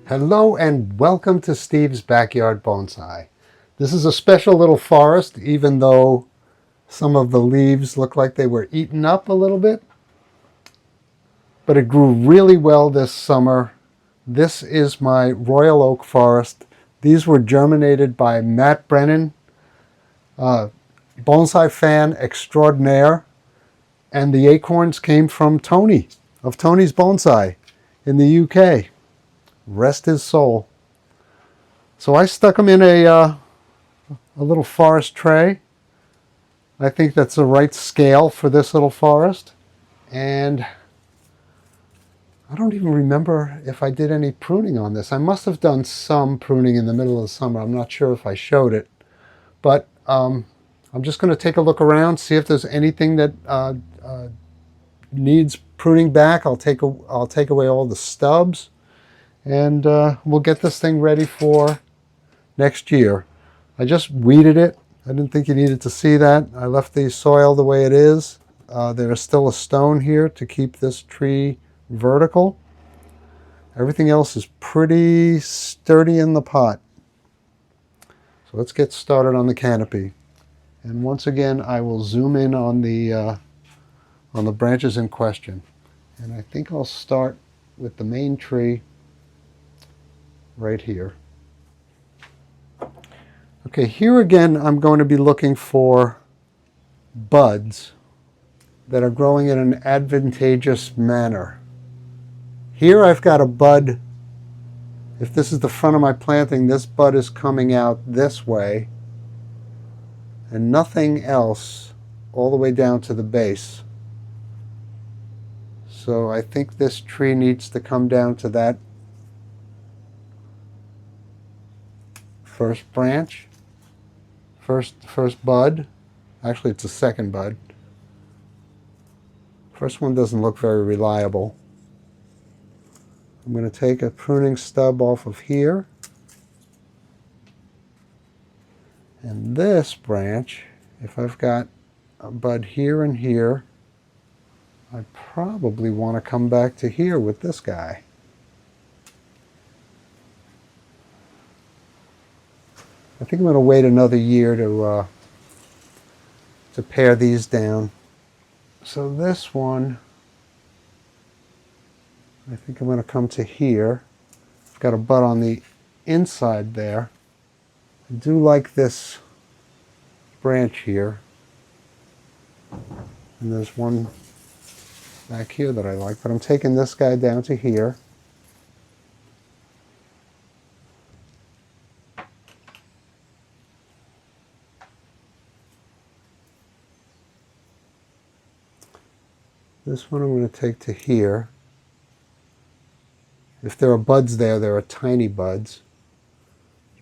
Hello and welcome to Steve's Backyard Bonsai. This is a special little forest, even though some of the leaves look like they were eaten up a little bit. But it grew really well this summer. This is my Royal Oak forest. These were germinated by Matt Brennan, bonsai fan extraordinaire. And the acorns came from Tony, of Tony's Bonsai in the UK. Rest his soul. So I stuck them in a little forest tray. I think that's the right scale for this little forest. And I don't even remember if I did any pruning on this. I must have done some pruning in the middle of the summer. I'm not sure if I showed it. But I'm just going to take a look around, see if there's anything that needs pruning back. I'll take away all the stubs. And we'll get this thing ready for next year. I just weeded it. I didn't think you needed to see that. I left the soil the way it is. There is still a stone here to keep this tree vertical. Everything else is pretty sturdy in the pot. So let's get started on the canopy. And once again, I will zoom in on the branches in question. And I think I'll start with the main tree right here. Okay, here again, I'm going to be looking for buds that are growing in an advantageous manner. Here I've got a bud. If this is the front of my planting, this bud is coming out this way and nothing else all the way down to the base. So I think this tree needs to come down to that first branch, first bud. Actually, it's a second bud. First one doesn't look very reliable. I'm going to take a pruning stub off of here. And this branch, if I've got a bud here and here, I probably want to come back to here with this guy. I think I'm going to wait another year to pare these down. So this one, I think I'm going to come to here. I've got a bud on the inside there. I do like this branch here. And there's one back here that I like, but I'm taking this guy down to here. This one I'm going to take to here. If there are buds there, there are tiny buds.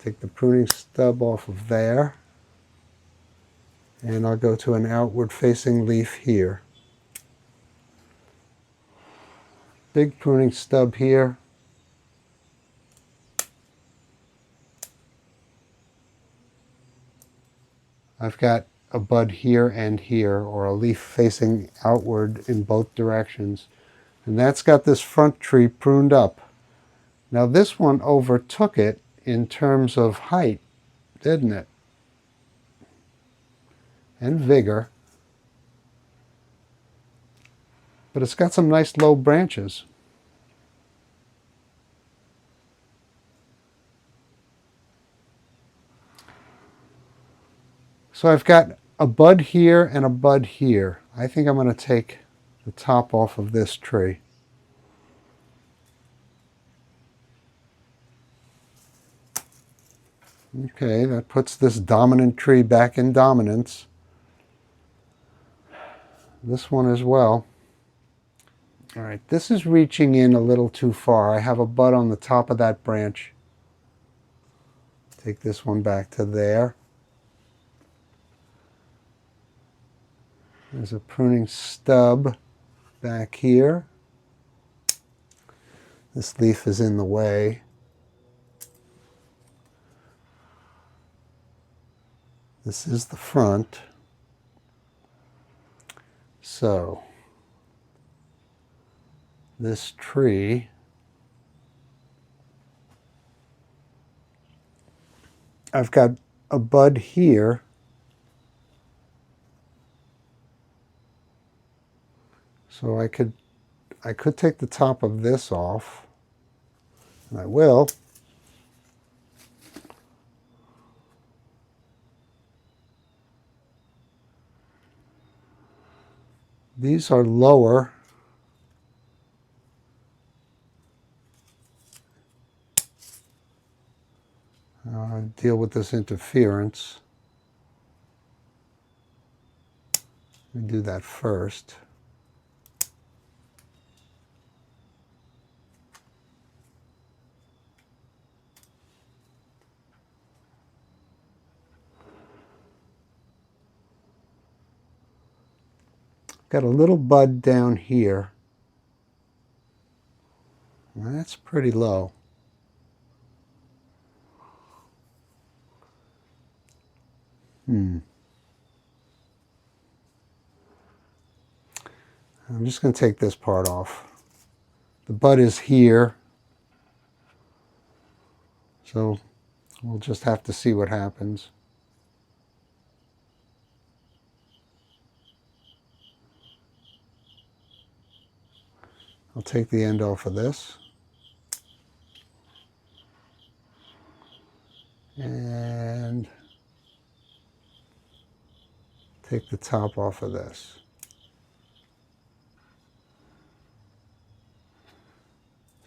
Take the pruning stub off of there. And I'll go to an outward facing leaf here. Big pruning stub here. I've got a bud here and here, or a leaf facing outward in both directions. And that's got this front tree pruned up. Now this one overtook it in terms of height, didn't it? And vigor. But it's got some nice low branches. So I've got a bud here and a bud here. I think I'm going to take the top off of this tree. Okay, that puts this dominant tree back in dominance. This one as well. All right, this is reaching in a little too far. I have a bud on the top of that branch. Take this one back to there. There's a pruning stub back here. This leaf is in the way. This is the front. So this tree I've got a bud here. So I could take the top of this off, and I will. These are lower. Deal with this interference. Let me do that first. Got a little bud down here. That's pretty low. I'm just going to take this part off. The bud is here, so we'll just have to see what happens. I'll take the end off of this. And take the top off of this.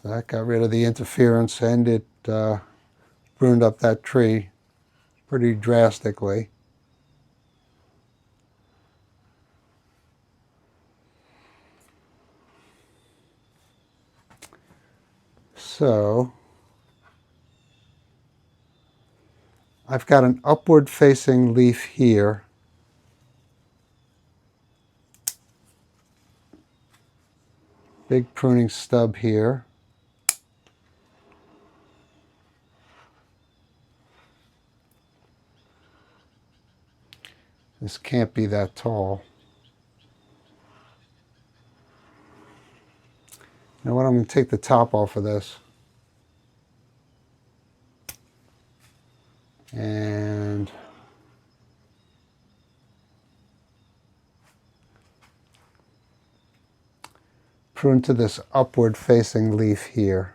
So that got rid of the interference, and it pruned up that tree pretty drastically. So I've got an upward facing leaf here. Big pruning stub here. This can't be that tall. Now what, I'm going to take the top off of this. And prune to this upward facing leaf here.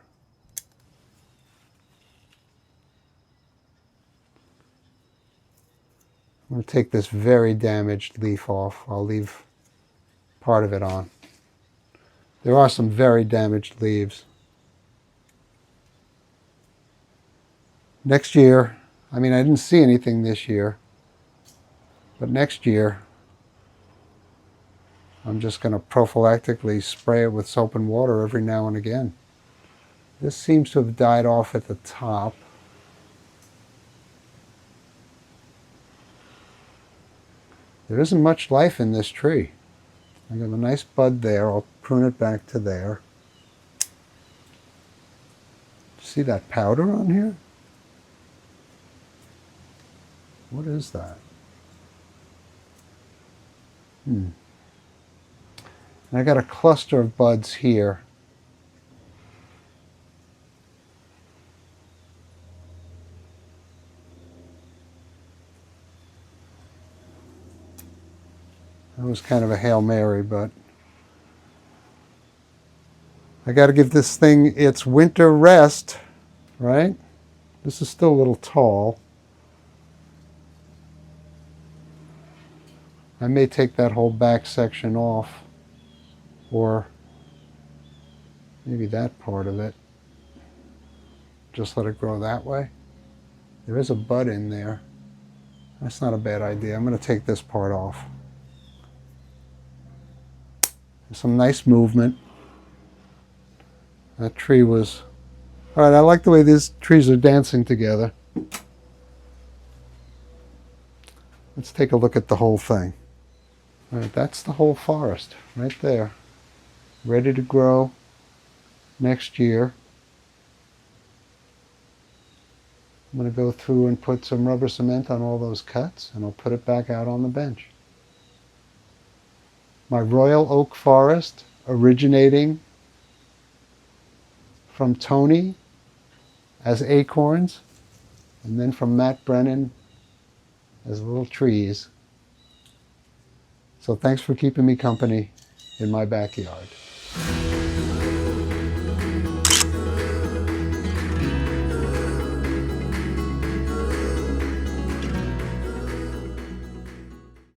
I'm going to take this very damaged leaf off. I'll leave part of it on. There are some very damaged leaves. Next year, I didn't see anything this year, but next year I'm just going to prophylactically spray it with soap and water every now and again. This seems to have died off at the top. There isn't much life in this tree. I got a nice bud there. I'll prune it back to there. See that powder on here? What is that? And I got a cluster of buds here. That was kind of a Hail Mary, but I got to give this thing its winter rest, right? This is still a little tall. I may take that whole back section off, or maybe that part of it. Just let it grow that way. There is a bud in there. That's not a bad idea. I'm going to take this part off. Some nice movement. That tree was... All right, I like the way these trees are dancing together. Let's take a look at the whole thing. All right, that's the whole forest right there. Ready to grow next year. I'm going to go through and put some rubber cement on all those cuts, and I'll put it back out on the bench. My royal oak forest, originating from Tony as acorns, And then from Matt Brennan, there's little trees. So thanks for keeping me company in my backyard.